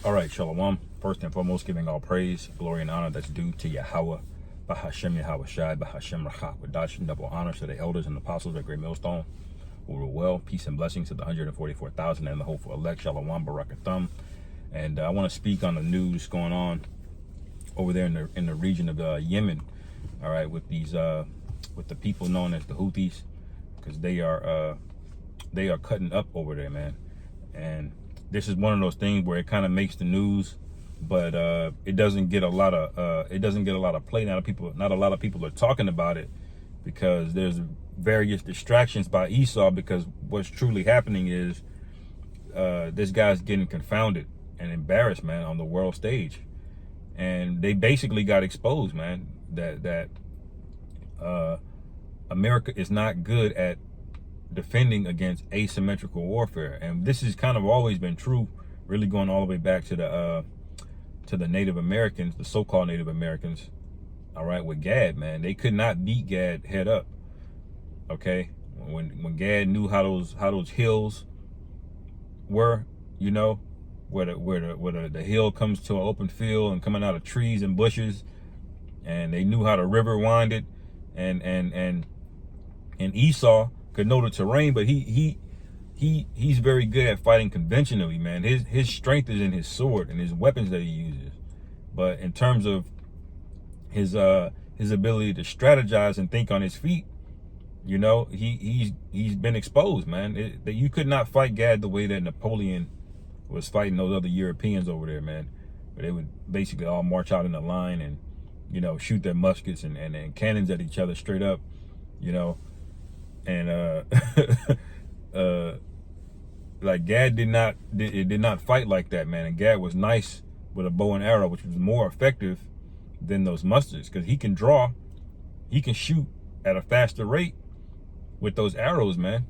All right, Shalom. First and foremost, giving all praise, glory, and honor that's due to Yahweh, Bahashem Yahweh Shai, Bahashem Rachah, with Dashim, double honors to the elders and apostles at Great Millstone, who rule well, peace and blessings to the 144,000 and the hopeful elect, Shalom, Barakathum. And I want to speak on the news going on over there in the region of Yemen. All right, with these with the people known as the Houthis, because they are cutting up over there, man. And this is one of those things where it kind of makes the news, but it doesn't get a lot of play. Not a lot of people are talking about it because there's various distractions by Esau. Because what's truly happening is this guy's getting confounded and embarrassed, man, on the world stage, and they basically got exposed, man. That America is not good at defending against asymmetrical warfare, and this has kind of always been true, really going all the way back to the Native Americans, the so-called Native Americans. All right, with Gad, man, they could not beat Gad head up. Okay, when Gad knew how those hills were, you know, where the hill comes to an open field and coming out of trees and bushes, and they knew how the river winded, and Esau could know the terrain, but he's very good at fighting conventionally, man. His strength is in his sword and his weapons that he uses. But in terms of his ability to strategize and think on his feet, you know, he's been exposed, man. That you could not fight Gad the way that Napoleon was fighting those other Europeans over there, man. But they would basically all march out in a line and, you know, shoot their muskets and cannons at each other straight up, you know. And like Gad did not fight like that, man. And Gad was nice with a bow and arrow, which was more effective than those mustards, because he can draw, he can shoot at a faster rate with those arrows, man.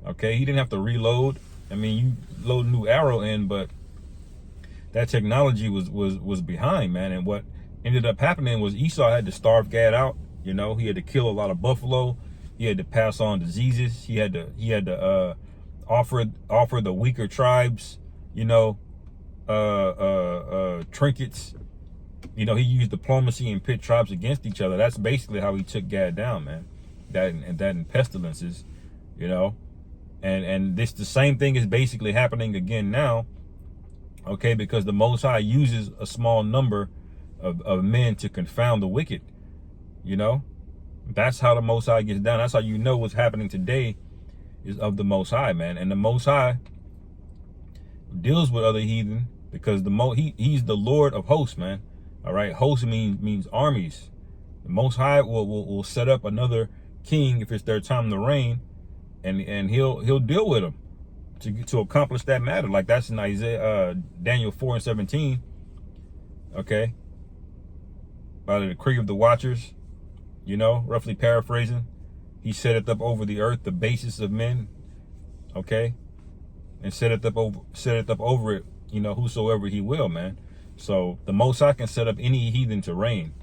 Okay, he didn't have to reload. I mean, you load a new arrow in, but that technology was behind, man. And what ended up happening was Esau had to starve Gad out. You know, he had to kill a lot of buffalo. He had to pass on diseases. He had to offer the weaker tribes, you know, trinkets. You know, he used diplomacy and pit tribes against each other. That's basically how he took Gad down, man. That and pestilences, you know, and this the same thing is basically happening again now. Okay, because the Most High uses a small number of men to confound the wicked, you know. That's how the Most High gets down. That's how you know what's happening today is of the Most High, man. And the Most High deals with other heathen because he's the Lord of hosts, man. All right, hosts means armies. The Most High will set up another king if it's their time to reign, and he'll deal with them to accomplish that matter. Like that's in Isaiah, Daniel 4:17. Okay, by the decree of the watchers. You know, roughly paraphrasing, he set it up over the earth, the basis of men, okay, and set it up over it, you know, whosoever he will, man. So the Most High can set up any heathen to reign,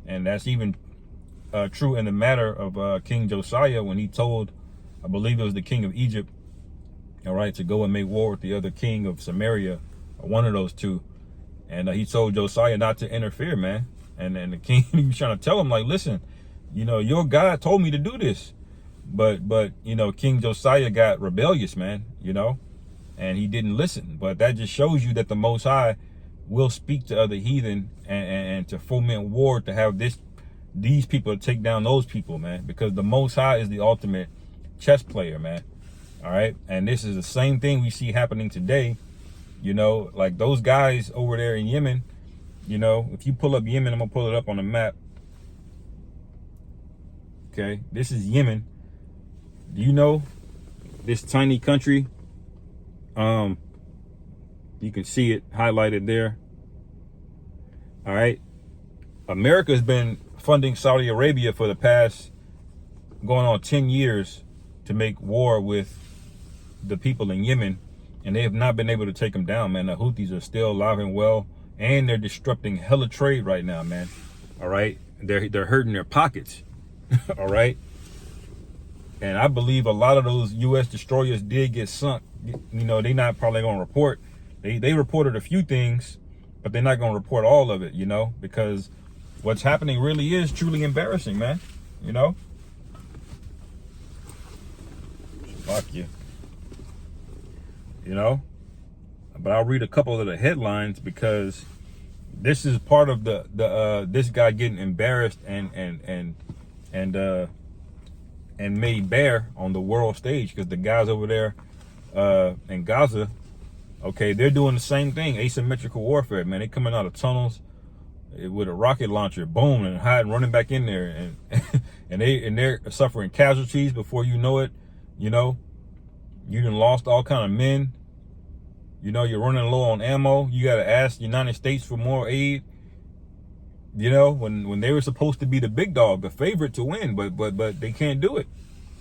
and that's even true in the matter of King Josiah when he told, I believe it was the king of Egypt, all right, to go and make war with the other king of Samaria, or one of those two, and he told Josiah not to interfere, man. And the king he was trying to tell him, like, listen, you know, your God told me to do this. But you know, King Josiah got rebellious, man, you know, and he didn't listen. But that just shows you that the Most High will speak to other heathen and to foment war, to have these people take down those people, man, because the Most High is the ultimate chess player, man. All right. And this is the same thing we see happening today. You know, like those guys over there in Yemen, you know, if you pull up Yemen, I'm gonna pull it up on the map. Okay, this is Yemen. Do you know this tiny country? You can see it highlighted there. All right. America has been funding Saudi Arabia for the past going on 10 years to make war with the people in Yemen, and they have not been able to take them down, man. The Houthis are still alive and well, and they're disrupting hella trade right now, man. All right, they're hurting their pockets. All right, and I believe a lot of those U.S. destroyers did get sunk. You know, they're not probably gonna report, They reported a few things, but they're not going to report all of it, you know, because what's happening really is truly embarrassing, man. You know? Fuck you. You know? But I'll read a couple of the headlines because this is part of the this guy getting embarrassed and made bare on the world stage, because the guys over there in Gaza, okay, they're doing the same thing, asymmetrical warfare, man. They coming out of tunnels with a rocket launcher, boom, and hiding, running back in there, and they're suffering casualties before you know it. You know, you done lost all kind of men. You know, you're running low on ammo. You got to ask the United States for more aid. You know, when they were supposed to be the big dog, the favorite to win, but they can't do it.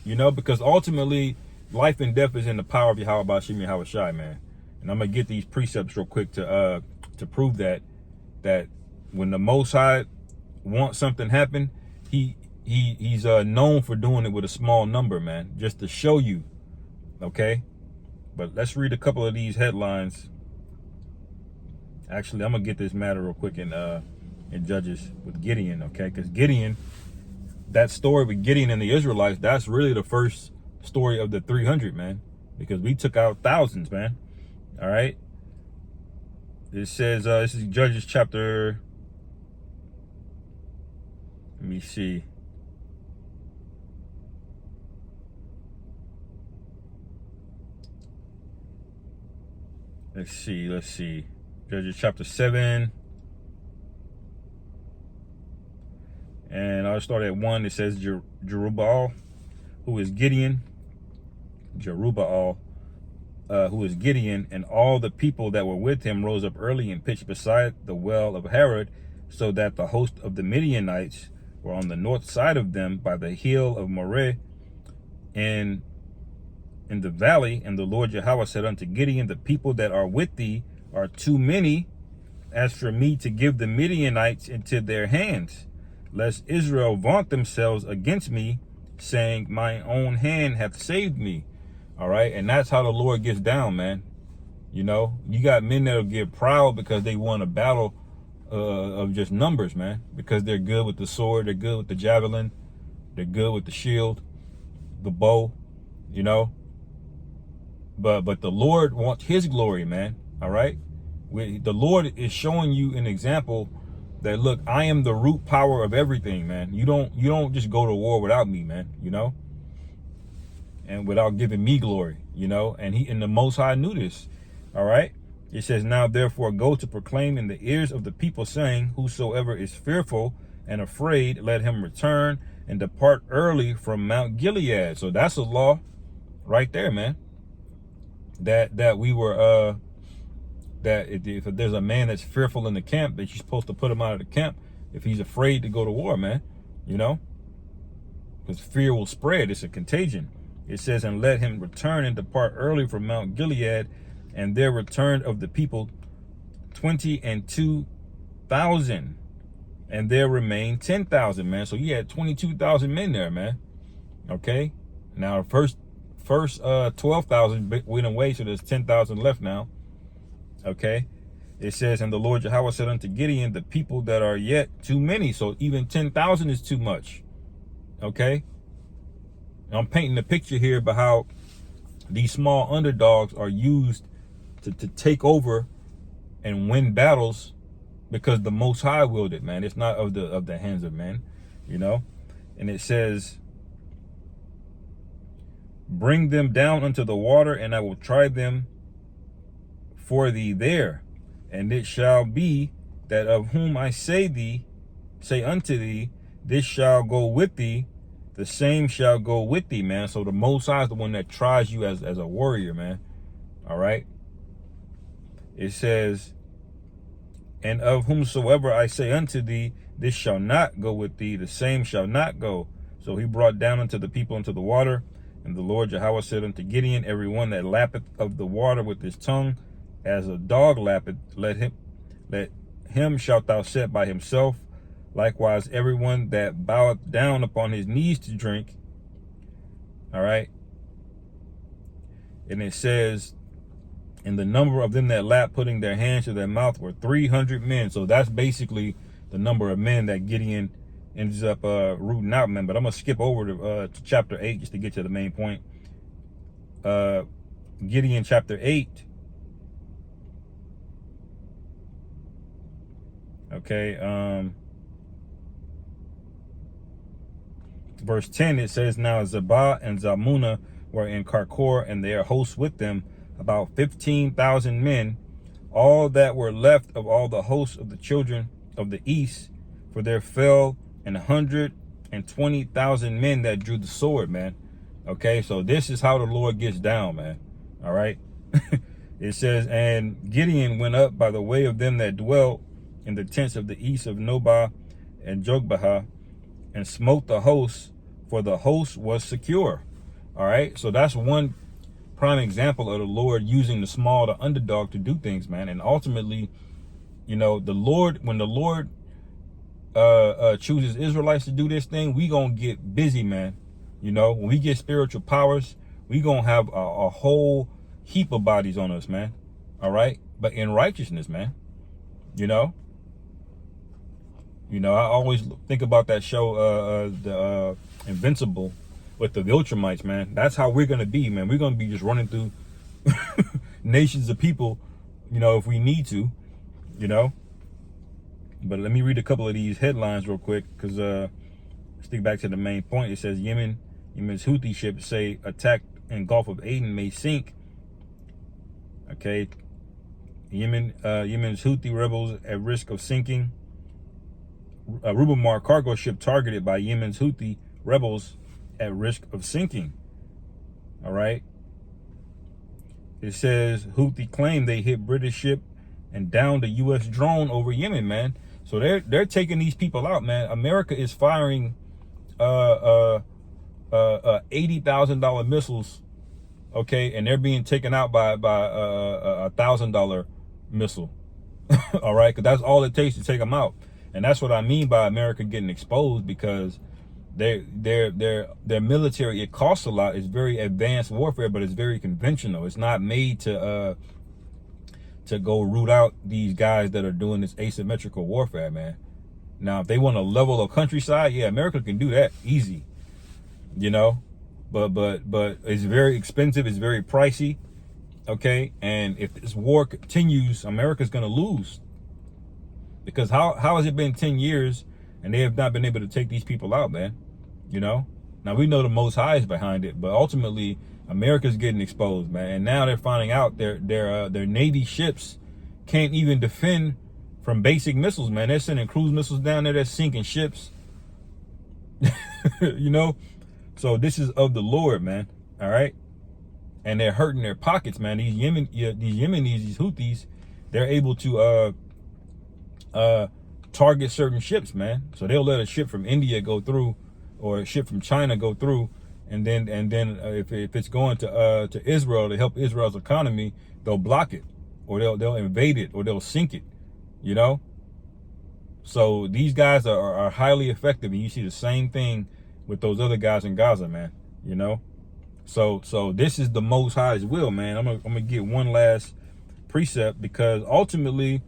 You know, because ultimately, life and death is in the power of Yahweh Bashim Yahweh Shai, man. And I'm gonna get these precepts real quick to prove that when the Most High wants something happen, he's known for doing it with a small number, man, just to show you. Okay. But let's read a couple of these headlines. Actually, I'm gonna get this matter real quick in Judges with Gideon, okay? Because Gideon, that story with Gideon and the Israelites, that's really the first story of the 300, man. Because we took out thousands, man. All right. It says this is Judges chapter. Let me see. Let's see. Judges chapter 7. And I'll start at 1. It says Jerubbaal, who is Gideon. Jerubbaal, who is Gideon, and all the people that were with him rose up early and pitched beside the well of Harod, so that the host of the Midianites were on the north side of them by the hill of Moreh, and in the valley. And the Lord Yahweh said unto Gideon, the people that are with thee are too many as for me to give the Midianites into their hands, lest Israel vaunt themselves against me, saying, my own hand hath saved me. All right. And that's how the Lord gets down, man. You know, you got men that'll get proud because they won a battle of just numbers, man, because they're good with the sword, they're good with the javelin, they're good with the shield, the bow, you know. But the Lord wants his glory, man. All right. The Lord is showing you an example that, look, I am the root power of everything, man. You don't just go to war without me, man, you know, and without giving me glory, you know. And the Most High knew this. All right. It says, now therefore go to proclaim in the ears of the people, saying, whosoever is fearful and afraid, let him return and depart early from Mount Gilead. So that's a law right there, man. That we were that if there's a man that's fearful in the camp, that you're supposed to put him out of the camp if he's afraid to go to war, man. You know, because fear will spread. It's a contagion. It says, and let him return and depart early from Mount Gilead. And there returned of the people 22,000, and there remained 10,000, man. So you had 22,000 men there, man. Okay. Now first 12,000 went away, so there's 10,000 left now. Okay. It says, and the Lord Yahweh said unto Gideon, the people that are yet too many. So even 10,000 is too much. Okay. I'm painting a picture here about how these small underdogs are used to take over and win battles, because the Most High willed it, man. It's not of the hands of men, you know. And it says, bring them down unto the water, and I will try them for thee there. And it shall be that of whom I say unto thee, this shall go with thee, the same shall go with thee, man. So the Most High is the one that tries you as a warrior, man. All right. It says, and of whomsoever I say unto thee, this shall not go with thee, the same shall not go. So he brought down unto the people into the water. And the Lord Yahweh said unto Gideon, every one that lappeth of the water with his tongue, as a dog lappeth, let him shalt thou set by himself. Likewise, everyone that boweth down upon his knees to drink. All right. And it says, And the number of them that lapped, putting their hands to their mouth, were 300 men. So that's basically the number of men that Gideon ends up rooting out, man. But I'm going to skip over to chapter 8 just to get to the main point. Gideon chapter 8. Okay. Verse 10, it says, now Zebah and Zalmunna were in Karkor, and their hosts with them, about 15,000 men, all that were left of all the hosts of the children of the east, for there fell 120,000 men that drew the sword, man. Okay, so this is how the Lord gets down, man. All right. It says, and Gideon went up by the way of them that dwelt in the tents of the east of Nobah and Jogbehah, and smote the host, for the host was secure. All right, so that's one prime example of the Lord using the small, the underdog, to do things, man. And ultimately, you know, the Lord, when the Lord chooses Israelites to do this thing, we gonna get busy, man. You know, when we get spiritual powers, we gonna have a whole heap of bodies on us, man. All right, but in righteousness, man. You know, I always think about that show, the Invincible, with the Viltrumites, man. That's how we're gonna be, man. We're gonna be just running through nations of people, you know, if we need to, you know. But let me read a couple of these headlines real quick, because stick back to the main point. It says Yemen's Houthi ships say attack in Gulf of Aden may sink. Okay, Yemen's Houthi rebels at risk of sinking. A Rubamar cargo ship targeted by Yemen's Houthi rebels at risk of sinking. All right. It says Houthi claim they hit British ship and downed a U.S. drone over Yemen, man. So they're taking these people out, man. America is firing $80,000 missiles, okay, and they're being taken out by a $1,000 missile. All right, because that's all it takes to take them out. And that's what I mean by America getting exposed, because their military, it costs a lot. It's very advanced warfare, but it's very conventional. It's not made to go root out these guys that are doing this asymmetrical warfare, man. Now, if they want to level a countryside, yeah, America can do that easy, you know. But it's very expensive. It's very pricey, okay. And if this war continues, America's gonna lose. Because how has it been 10 years and they have not been able to take these people out, man? You know? Now, we know the Most High is behind it, but ultimately, America's getting exposed, man. And now they're finding out their Navy ships can't even defend from basic missiles, man. They're sending cruise missiles down there. They're sinking ships. You know? So this is of the Lord, man. All right? And they're hurting their pockets, man. These Yemenis, these Houthis, they're able to target certain ships, man. So they'll let a ship from India go through, or a ship from China go through, and then if it's going to Israel to help Israel's economy, they'll block it, or they'll invade it, or they'll sink it, you know. So these guys are highly effective, and you see the same thing with those other guys in Gaza, man. You know. So this is the Most High's will, man. I'm gonna get one last precept, because ultimately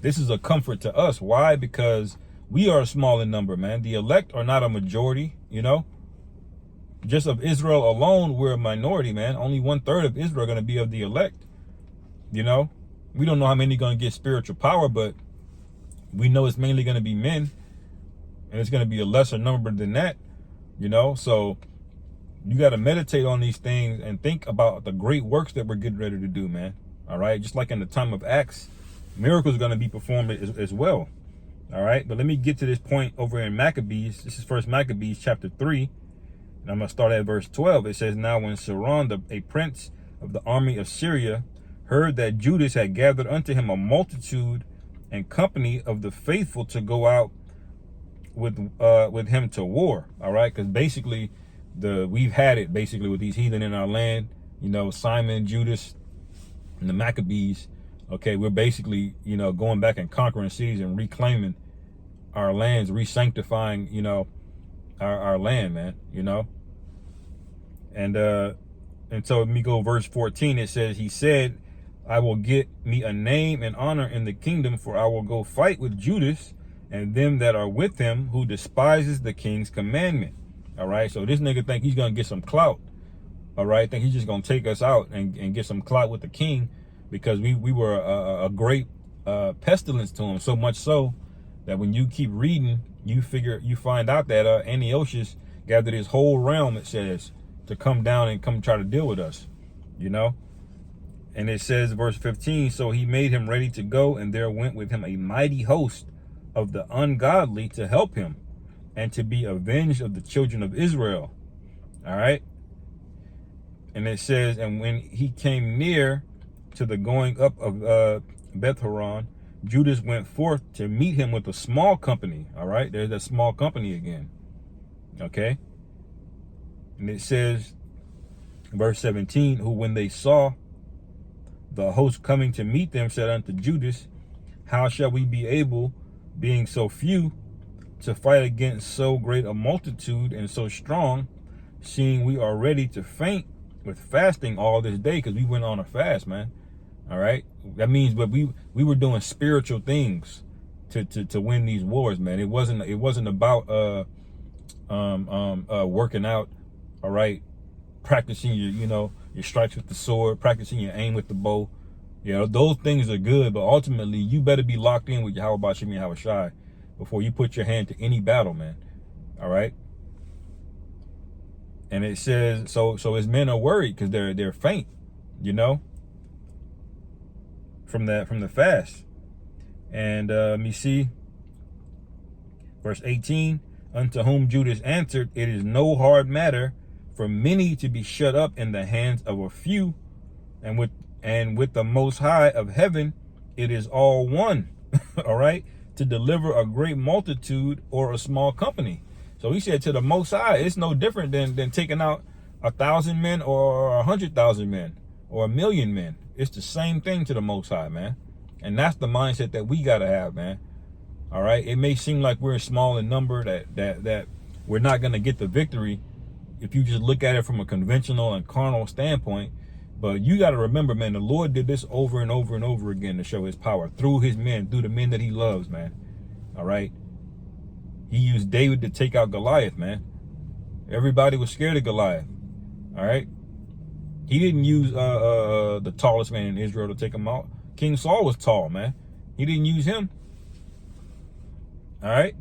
this is a comfort to us. Why? Because we are small in number, man. The elect are not a majority, you know. Just of Israel alone, we're a minority, man. Only 1/3 of Israel are going to be of the elect, you know. We don't know how many are going to get spiritual power, but we know it's mainly going to be men, and it's going to be a lesser number than that, you know. So you got to meditate on these things and think about the great works that we're getting ready to do, man. All right, just like in the time of Acts, miracles are going to be performed as well. All right, but let me get to this point over in Maccabees. This is First Maccabees chapter 3, and I'm going to start at verse 12. It says, now when Saron, a prince of the army of Syria, heard that Judas had gathered unto him a multitude and company of the faithful to go out with him to war. All right, because basically we've had it basically with these heathen in our land, you know, Simon, Judas, and the Maccabees. Okay, we're basically, you know, going back and conquering cities and reclaiming our lands, re-sanctifying, you know, our land, man, you know. And so let me go verse 14. It says, he said, I will get me a name and honor in the kingdom, for I will go fight with Judas and them that are with him, who despises the king's commandment. All right, so this nigga think he's gonna get some clout. All right, think he's just gonna take us out and get some clout with the king, because we were a great pestilence to him. So much so that when you keep reading, you find out that Antiochus gathered his whole realm, it says, to come down and come try to deal with us, you know. And it says, verse 15, so he made him ready to go, and there went with him a mighty host of the ungodly to help him, and to be avenged of the children of Israel. All right. And it says, and when he came near to the going up of Beth-horon, Judas went forth to meet him with a small company. All right, there's that small company again. Okay. And it says, verse 17, who when they saw the host coming to meet them, said unto Judas, how shall we be able, being so few, to fight against so great a multitude and so strong, seeing we are ready to faint with fasting all this day? Because we went on a fast, man. All right, that means, but we were doing spiritual things to win these wars, man. It wasn't about working out. All right, practicing your strikes with the sword, practicing your aim with the bow. You know, those things are good, but ultimately you better be locked in with Yahweh Bashim Yahweh Shai before you put your hand to any battle, man. All right. And it says, so his men are worried because they're faint, you know, from the fast. And let me see, verse 18, unto whom Judas answered, it is no hard matter for many to be shut up in the hands of a few, and with the Most High of heaven it is all one. All right, to deliver a great multitude or a small company. So he said to the Most High, it's no different than taking out 1,000 men or 100,000 men or 1,000,000 men. It's the same thing to the Most High, man. And that's the mindset that we got to have, man. All right. It may seem like we're small in number, that we're not going to get the victory if you just look at it from a conventional and carnal standpoint. But you got to remember, man, the Lord did this over and over and over again to show his power through his men, through the men that he loves, man. All right. He used David to take out Goliath, man. Everybody was scared of Goliath. All right. He didn't use the tallest man in Israel to take him out. King Saul was tall, man. He didn't use him. All right.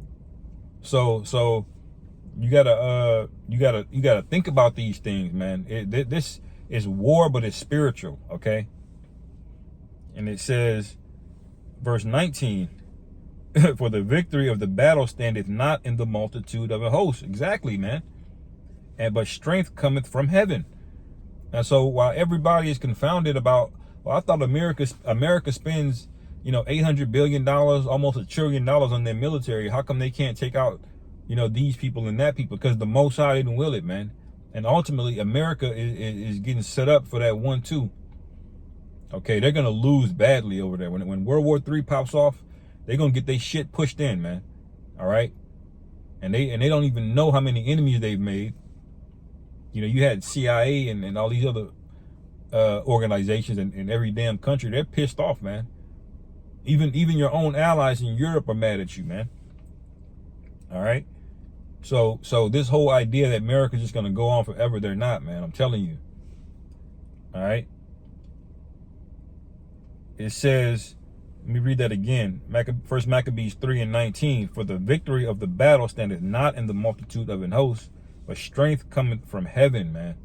So you gotta think about these things, man. This is war, but it's spiritual, okay? And it says, verse 19, for the victory of the battle standeth not in the multitude of a host. Exactly, man. But strength cometh from heaven. And so while everybody is confounded about, well, I thought America spends, $800 billion, almost $1 trillion on their military. How come they can't take out, these people and that people? Because the Most High didn't will it, man. And ultimately, America is getting set up for that 1-2. Okay, they're gonna lose badly over there. When World War III pops off, they're gonna get their shit pushed in, man. All right, and they don't even know how many enemies they've made. You had CIA and all these other organizations in every damn country. They're pissed off, man. Even your own allies in Europe are mad at you, man. All right. So this whole idea that America's just gonna go on forever, they're not, man. I'm telling you. All right. It says, let me read that again. First Maccabees 3:19. For the victory of the battle standeth not in the multitude of an host, but strength cometh from heaven, man.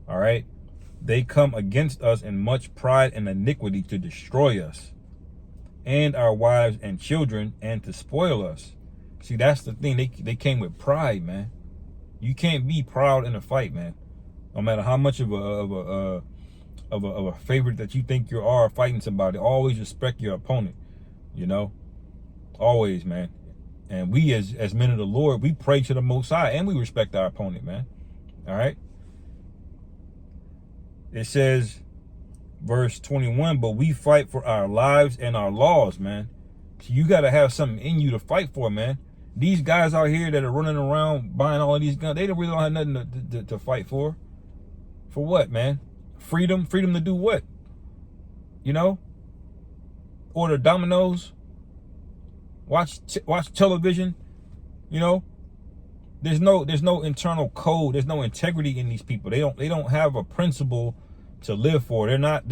All right. They come against us in much pride and iniquity to destroy us, and our wives and children, and to spoil us. See, that's the thing. They came with pride, man. You can't be proud in a fight, man. No matter how much of a favorite that you think you are fighting somebody, always respect your opponent. Always, man. And we as men of the Lord, we pray to the Most High and we respect our opponent, man. All right. It says, verse 21, but we fight for our lives and our laws, man. So you got to have something in you to fight for, man. These guys out here that are running around buying all of these guns, they don't really have nothing to fight for. For what, man? Freedom? Freedom to do what? you know, order Domino's, watch television, you know. There's no internal code. There's no integrity in these people. They don't have a principle to live for. They're not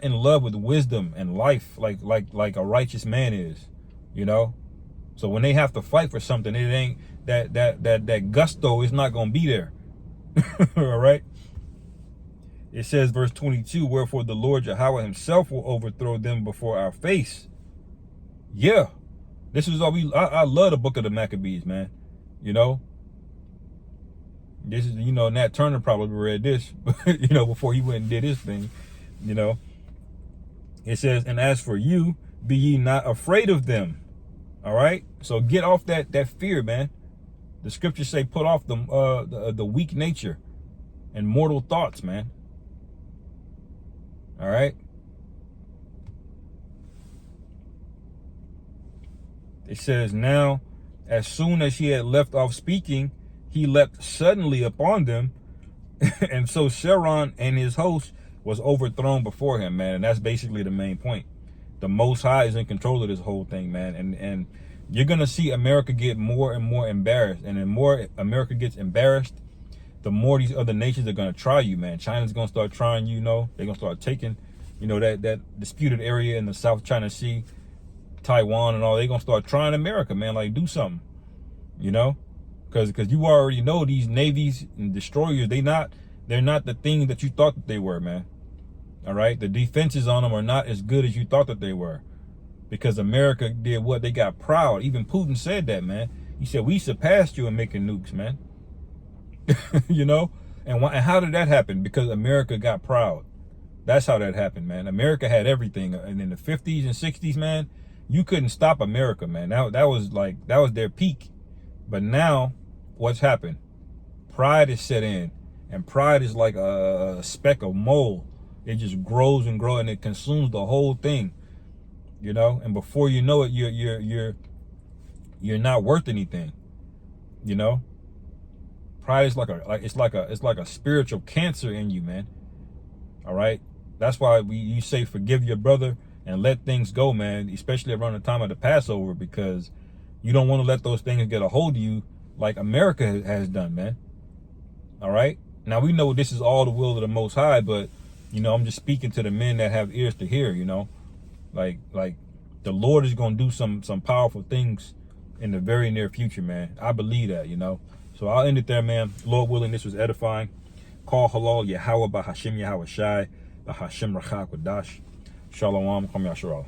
in love with wisdom and life like a righteous man is, you know. So when they have to fight for something, it ain't that gusto is not gonna be there. All right. It says, verse 22, wherefore the Lord Yahweh himself will overthrow them before our face. Yeah. This is all I love the book of the Maccabees, man. You know, this is, you know, Nat Turner probably read this, you know, before he went and did his thing, you know. It says, and as for you, be ye not afraid of them. All right. So get off that fear, man. The scriptures say, put off the weak nature and mortal thoughts, man. All right. It says, now, as soon as he had left off speaking, he leapt suddenly upon them. And so Sharon and his host was overthrown before him, man. And that's basically the main point. The Most High is in control of this whole thing, man. And you're going to see America get more and more embarrassed. And the more America gets embarrassed, the more these other nations are going to try you, man. China's going to start trying you, you know. They're going to start taking, you know, that disputed area in the South China Sea, Taiwan and all. They're going to start trying America, man. Like, do something, you know. Because you already know these navies and destroyers, they're not the thing that you thought that they were, man. All right. The defenses on them are not as good as you thought that they were. Because America did what? They got proud. Even Putin said that, man. He said, we surpassed you in making nukes, man. You know? And how did that happen? Because America got proud. That's how that happened, man. America had everything. And in the 50s and 60s, man, you couldn't stop America, man. That was their peak. But now, what's happened? Pride is set in. And pride is like a speck of mold. It just grows and grows, and it consumes the whole thing. You know? And before you know it, you're not worth anything. You know? Pride is like a spiritual cancer in you, man. All right? That's why you say forgive your brother and let things go, man, especially around the time of the Passover, because you don't want to let those things get a hold of you like America has done, man. All right? Now, we know this is all the will of the Most High, but, you know, I'm just speaking to the men that have ears to hear, you know. Like the Lord is going to do some powerful things in the very near future, man. I believe that, you know. So I'll end it there, man. Lord willing, this was edifying. Call halal Yahweh by Hashem Yahweh Shai by Hashem Rachak Wadash. Shalom. Kwam Yasharal.